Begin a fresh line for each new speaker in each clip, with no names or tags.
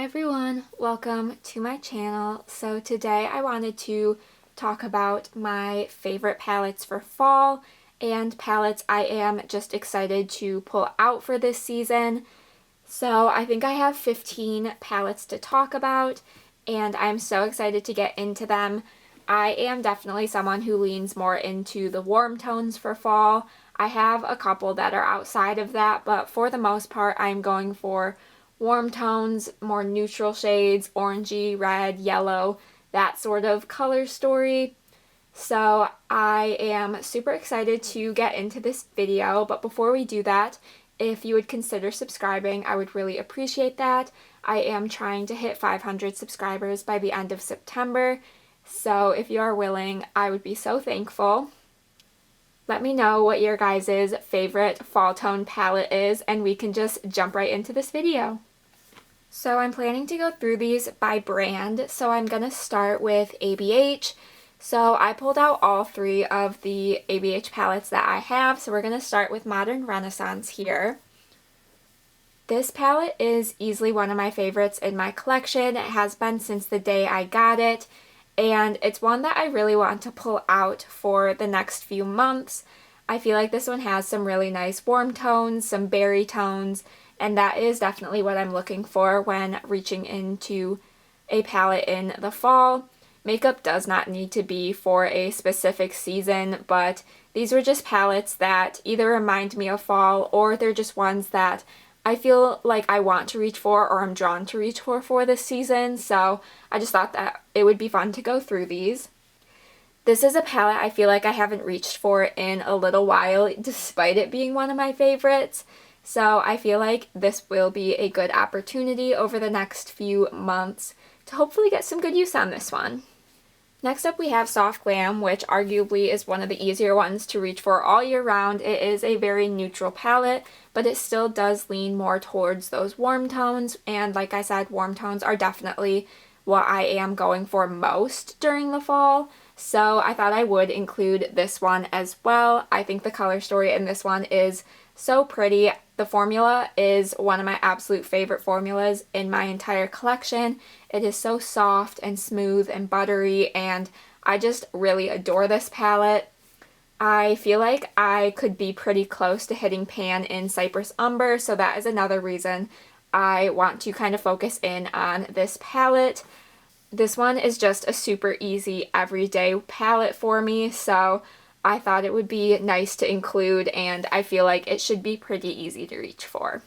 everyone, welcome to my channel. So today I wanted to talk about my favorite palettes for fall and palettes I am just excited to pull out for this season. So I think I have 15 palettes to talk about and I'm so excited to get into them. I am definitely someone who leans more into the warm tones for fall. I have a couple that are outside of that, but for the most part I'm going for warm tones, more neutral shades, orangey, red, yellow, that sort of color story. So I am super excited to get into this video, but before we do that, if you would consider subscribing, I would really appreciate that. I am trying to hit 500 subscribers by the end of September, so if you are willing, I would be so thankful. Let me know what your guys' favorite fall tone palette is, and we can just jump right into this video. So I'm planning to go through these by brand, so I'm going to start with ABH. So I pulled out all three of the ABH palettes that I have, so we're going to start with Modern Renaissance here. This palette is easily one of my favorites in my collection. It has been since the day I got it, and it's one that I really want to pull out for the next few months. I feel like this one has some really nice warm tones, some berry tones, and that is definitely what I'm looking for when reaching into a palette in the fall. Makeup does not need to be for a specific season, but these were just palettes that either remind me of fall or they're just ones that I feel like I want to reach for or I'm drawn to reach for this season, so I just thought that it would be fun to go through these. This is a palette I feel like I haven't reached for in a little while, despite it being one of my favorites, so I feel like this will be a good opportunity over the next few months to hopefully get some good use on this one. Next up we have Soft Glam, which arguably is one of the easier ones to reach for all year round. It is a very neutral palette, but it still does lean more towards those warm tones, and like I said, warm tones are definitely what I am going for most during the fall, so I thought I would include this one as well. I think the color story in this one is so pretty. The formula is one of my absolute favorite formulas in my entire collection. It is so soft and smooth and buttery, and I just really adore this palette. I feel like I could be pretty close to hitting pan in Cypress Umber, so that is another reason I want to kind of focus in on this palette. This one is just a super easy everyday palette for me, so I thought it would be nice to include, and I feel like it should be pretty easy to reach for.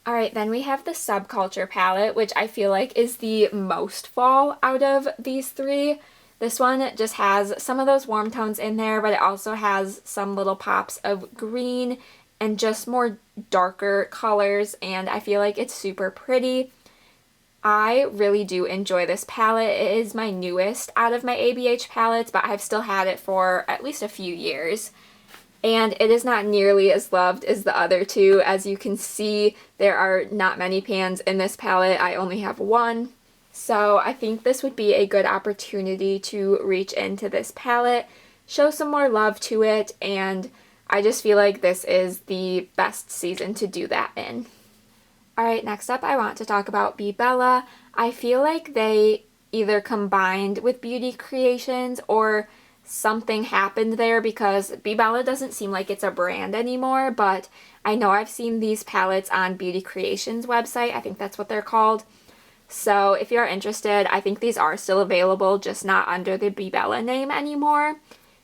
Alright, then we have the Subculture palette, which I feel like is the most fall out of these three. This one just has some of those warm tones in there, but it also has some little pops of green and just more darker colors, and I feel like it's super pretty. I really do enjoy this palette. It is my newest out of my ABH palettes, but I've still had it for at least a few years. And it is not nearly as loved as the other two. As you can see, there are not many pans in this palette. I only have one. So I think this would be a good opportunity to reach into this palette, show some more love to it, and I just feel like this is the best season to do that in. Alright, next up I want to talk about Be Bella. I feel like they either combined with Beauty Creations or something happened there, because Be Bella doesn't seem like it's a brand anymore, but I know I've seen these palettes on Beauty Creations website. I think that's what they're called. So if you're interested, I think these are still available, just not under the Be Bella name anymore.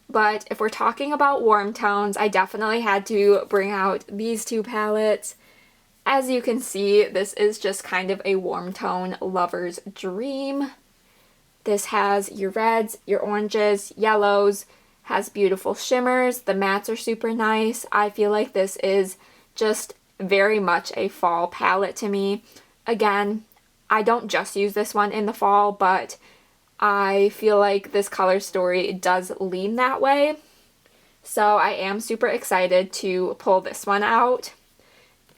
But if we're talking about warm tones, I definitely had to bring out these two palettes. As you can see, this is just kind of a warm tone lover's dream. This has your reds, your oranges, yellows, has beautiful shimmers. The mattes are super nice. I feel like this is just very much a fall palette to me. Again, I don't just use this one in the fall, but I feel like this color story does lean that way. So I am super excited to pull this one out.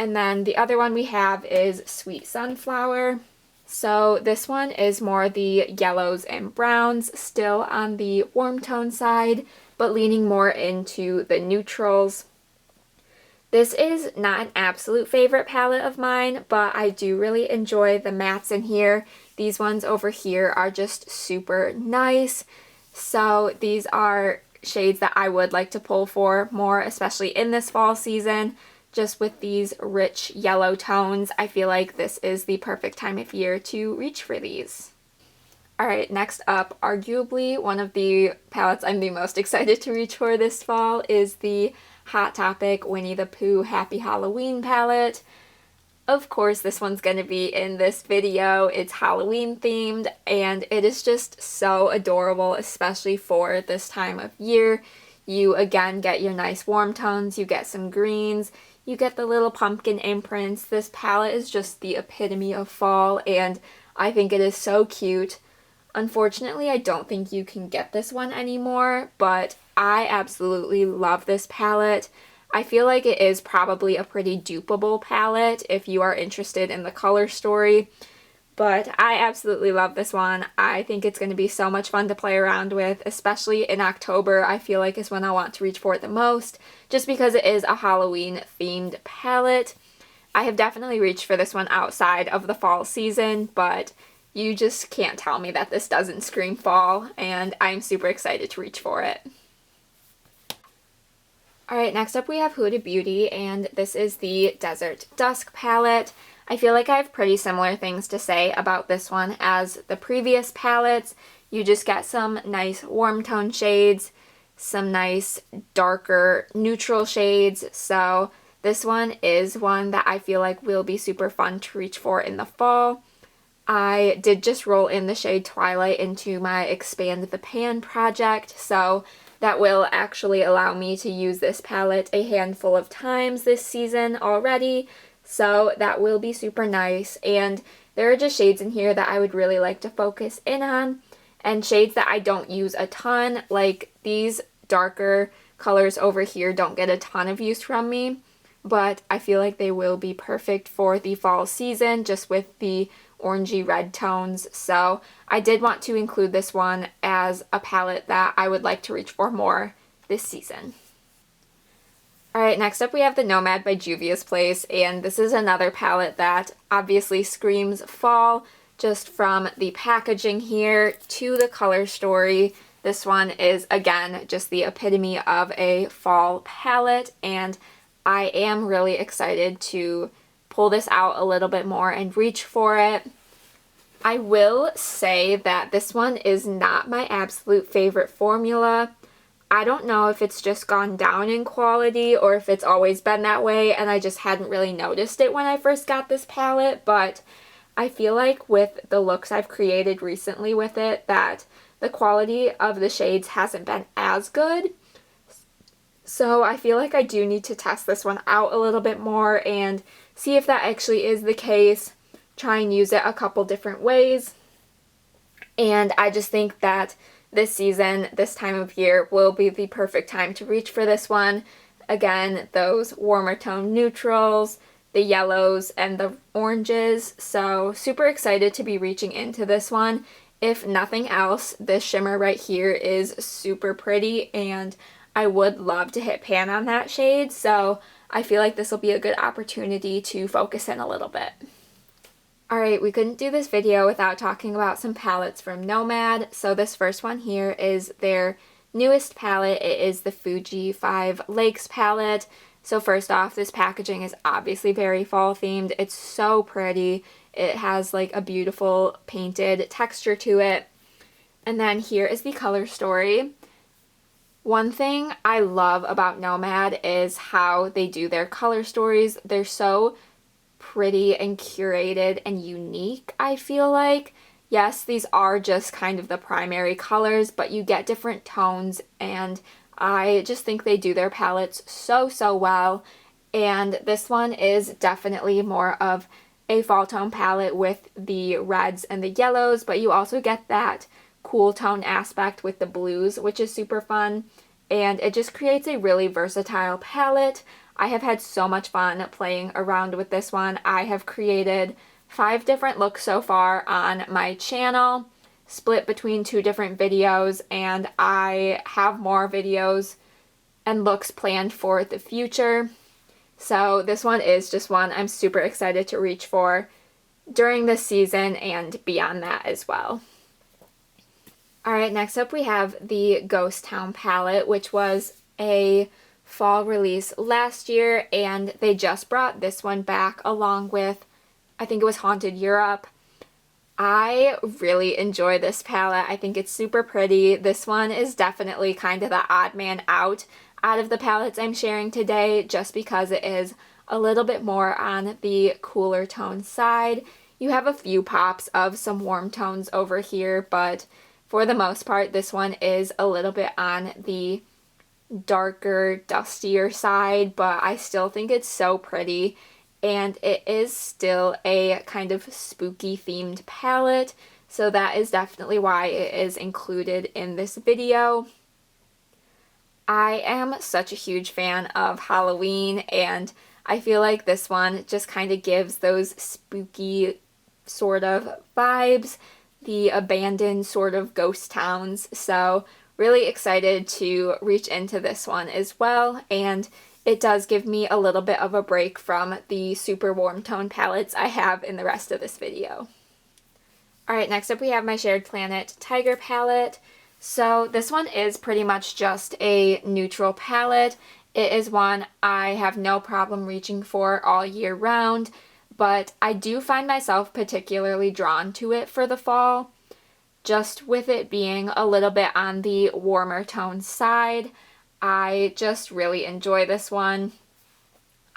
And then the other one we have is Sweet Sunflower. So this one is more the yellows and browns, still on the warm tone side, but leaning more into the neutrals. This is not an absolute favorite palette of mine, but I do really enjoy the mattes in here. These ones over here are just super nice. So these are shades that I would like to pull for more, especially in this fall season. Just with these rich yellow tones, I feel like this is the perfect time of year to reach for these. Alright, next up, arguably one of the palettes I'm the most excited to reach for this fall is the Hot Topic Winnie the Pooh Happy Halloween palette. Of course, this one's going to be in this video. It's Halloween themed, and it is just so adorable, especially for this time of year. You, again, get your nice warm tones, you get some greens, you get the little pumpkin imprints. This palette is just the epitome of fall, and I think it is so cute. Unfortunately, I don't think you can get this one anymore, but I absolutely love this palette. I feel like it is probably a pretty dupeable palette if you are interested in the color story, but I absolutely love this one. I think it's going to be so much fun to play around with, especially in October. I feel like is when I want to reach for it the most, just because it is a Halloween themed palette. I have definitely reached for this one outside of the fall season, but you just can't tell me that this doesn't scream fall, and I'm super excited to reach for it. Alright, next up we have Huda Beauty, and this is the Desert Dusk palette. I feel like I have pretty similar things to say about this one as the previous palettes. You just get some nice warm tone shades, some nice darker neutral shades, so this one is one that I feel like will be super fun to reach for in the fall. I did just roll in the shade Twilight into my Expand the Pan project, so that will actually allow me to use this palette a handful of times this season already, so that will be super nice. And there are just shades in here that I would really like to focus in on, and shades that I don't use a ton, like these darker colors over here don't get a ton of use from me, but I feel like they will be perfect for the fall season just with the orangey red tones, so I did want to include this one as a palette that I would like to reach for more this season. Alright, next up we have the Nomad by Juvias Place, and this is another palette that obviously screams fall just from the packaging here to the color story. This one is, again, just the epitome of a fall palette, and I am really excited to pull this out a little bit more and reach for it. I will say that this one is not my absolute favorite formula. I don't know if it's just gone down in quality or if it's always been that way and I just hadn't really noticed it when I first got this palette, but I feel like with the looks I've created recently with it that the quality of the shades hasn't been as good. So I feel like I do need to test this one out a little bit more and see if that actually is the case, try and use it a couple different ways. And I just think that this season, this time of year, will be the perfect time to reach for this one. Again, those warmer tone neutrals, the yellows, and the oranges. So super excited to be reaching into this one. If nothing else, this shimmer right here is super pretty and I would love to hit pan on that shade, so I feel like this will be a good opportunity to focus in a little bit. Alright, we couldn't do this video without talking about some palettes from Nomad. So this first one here is their newest palette. It is the Fuji 5 Lakes palette. So first off, this packaging is obviously very fall themed. It's so pretty. It has like a beautiful painted texture to it. And then here is the color story. One thing I love about Nomad is how they do their color stories. They're so pretty and curated and unique, I feel like. Yes, these are just kind of the primary colors, but you get different tones, and I just think they do their palettes so well. And this one is definitely more of a fall tone palette with the reds and the yellows, but you also get that cool tone aspect with the blues, which is super fun, and it just creates a really versatile palette. I have had so much fun playing around with this one. I have created 5 different looks so far on my channel, split between 2 different videos, and I have more videos and looks planned for the future. So this one is just one I'm super excited to reach for during this season and beyond that as well. Alright, next up we have the Ghost Town palette, which was a fall release last year, and they just brought this one back along with, I think it was Haunted Europe. I really enjoy this palette. I think it's super pretty. This one is definitely kind of the odd man out of the palettes I'm sharing today, just because it is a little bit more on the cooler tone side. You have a few pops of some warm tones over here, but for the most part, this one is a little bit on the darker, dustier side, but I still think it's so pretty, and it is still a kind of spooky themed palette, so that is definitely why it is included in this video. I am such a huge fan of Halloween, and I feel like this one just kind of gives those spooky sort of vibes, the abandoned sort of ghost towns, so really excited to reach into this one as well, and it does give me a little bit of a break from the super warm tone palettes I have in the rest of this video. Alright, next up we have my Shared Planet Tiger palette. So this one is pretty much just a neutral palette. It is one I have no problem reaching for all year round, but I do find myself particularly drawn to it for the fall, just with it being a little bit on the warmer tone side. I just really enjoy this one.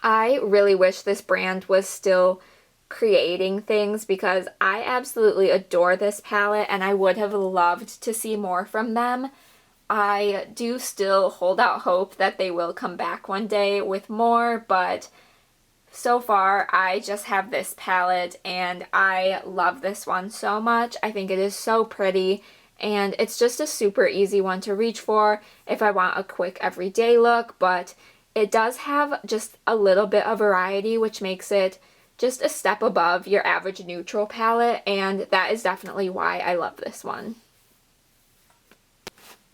I really wish this brand was still creating things, because I absolutely adore this palette and I would have loved to see more from them. I do still hold out hope that they will come back one day with more, but so far I just have this palette and I love this one so much. I think it is so pretty, and it's just a super easy one to reach for if I want a quick everyday look, but it does have just a little bit of variety, which makes it just a step above your average neutral palette, and that is definitely why I love this one.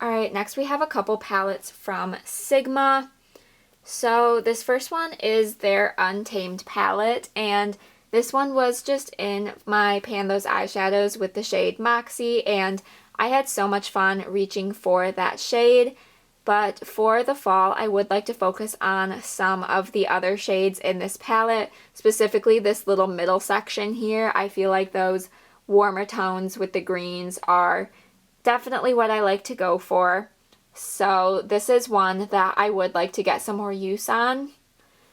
Alright, next we have a couple palettes from Sigma. So this first one is their Untamed palette, and this one was just in my Pan Those Eyeshadows with the shade Moxie, and I had so much fun reaching for that shade. But for the fall, I would like to focus on some of the other shades in this palette, specifically this little middle section here. I feel like those warmer tones with the greens are definitely what I like to go for. So this is one that I would like to get some more use on.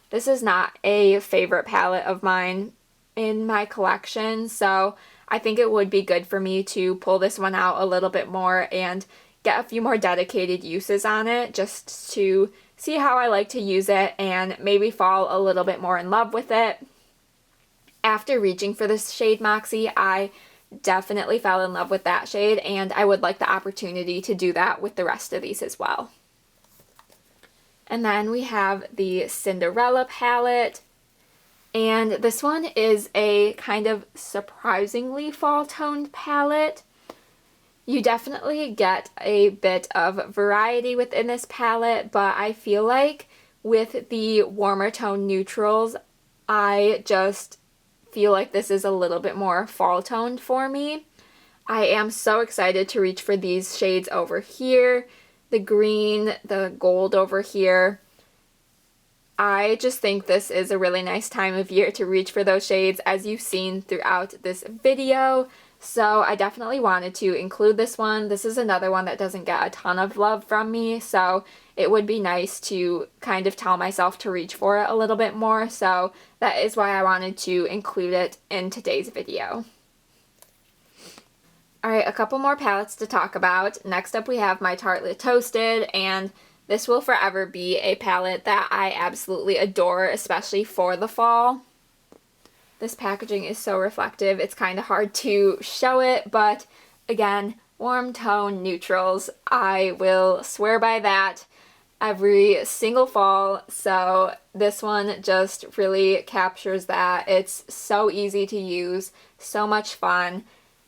This is not a favorite palette of mine in my collection, so I think it would be good for me to pull this one out a little bit more and get a few more dedicated uses on it, just to see how I like to use it and maybe fall a little bit more in love with it. After reaching for this shade Moxie, I definitely fell in love with that shade, and I would like the opportunity to do that with the rest of these as well. And then we have the Cinderella palette, and this one is a kind of surprisingly fall toned palette. You definitely get a bit of variety within this palette, but I feel like with the warmer tone neutrals, I just feel like this is a little bit more fall toned for me. I am so excited to reach for these shades over here, the green, the gold over here. I just think this is a really nice time of year to reach for those shades, as you've seen throughout this video. So I definitely wanted to include this one. This is another one that doesn't get a ton of love from me, so it would be nice to kind of tell myself to reach for it a little bit more, so that is why I wanted to include it in today's video. Alright, a couple more palettes to talk about. Next up we have my Tartly Toasted, and this will forever be a palette that I absolutely adore, especially for the fall. This packaging is so reflective, it's kind of hard to show it, but again, warm tone neutrals, I will swear by that every single fall, so this one just really captures that. It's so easy to use, so much fun.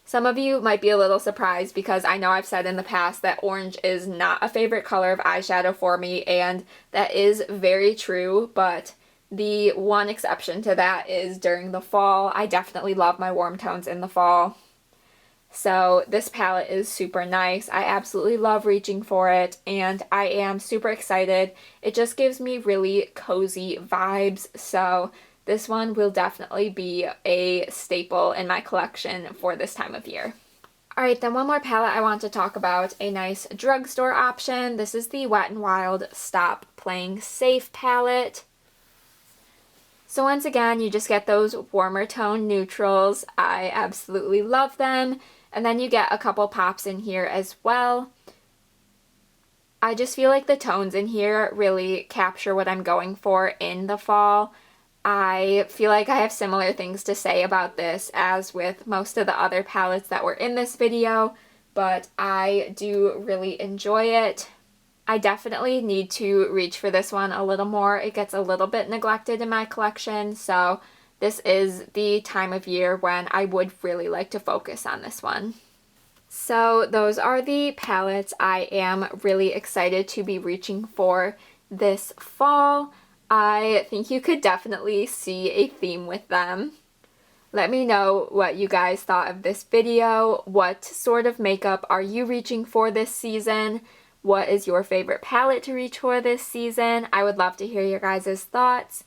Some of you might be a little surprised because I know I've said in the past that orange is not a favorite color of eyeshadow for me, and that is very true, but The one exception to that is during the fall. I definitely love my warm tones in the fall. So this palette is super nice. I absolutely love reaching for it, and I am super excited. It just gives me really cozy vibes, so this one will definitely be a staple in my collection for this time of year. Alright, then one more palette I want to talk about, a nice drugstore option. This is the Wet n Wild Stop Playing Safe palette. So once again, you just get those warmer tone neutrals. I absolutely love them. And then you get a couple pops in here as well. I just feel like the tones in here really capture what I'm going for in the fall. I feel like I have similar things to say about this as with most of the other palettes that were in this video, but I do really enjoy it. I definitely need to reach for this one a little more. It gets a little bit neglected in my collection, so this is the time of year when I would really like to focus on this one. So those are the palettes I am really excited to be reaching for this fall. I think you could definitely see a theme with them. Let me know what you guys thought of this video. What sort of makeup are you reaching for this season? What is your favorite palette to reach for this season? I would love to hear your guys' thoughts.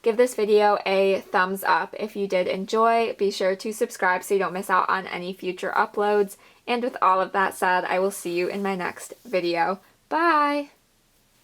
Give this video a thumbs up if you did enjoy. Be sure to subscribe so you don't miss out on any future uploads. And with all of that said, I will see you in my next video. Bye!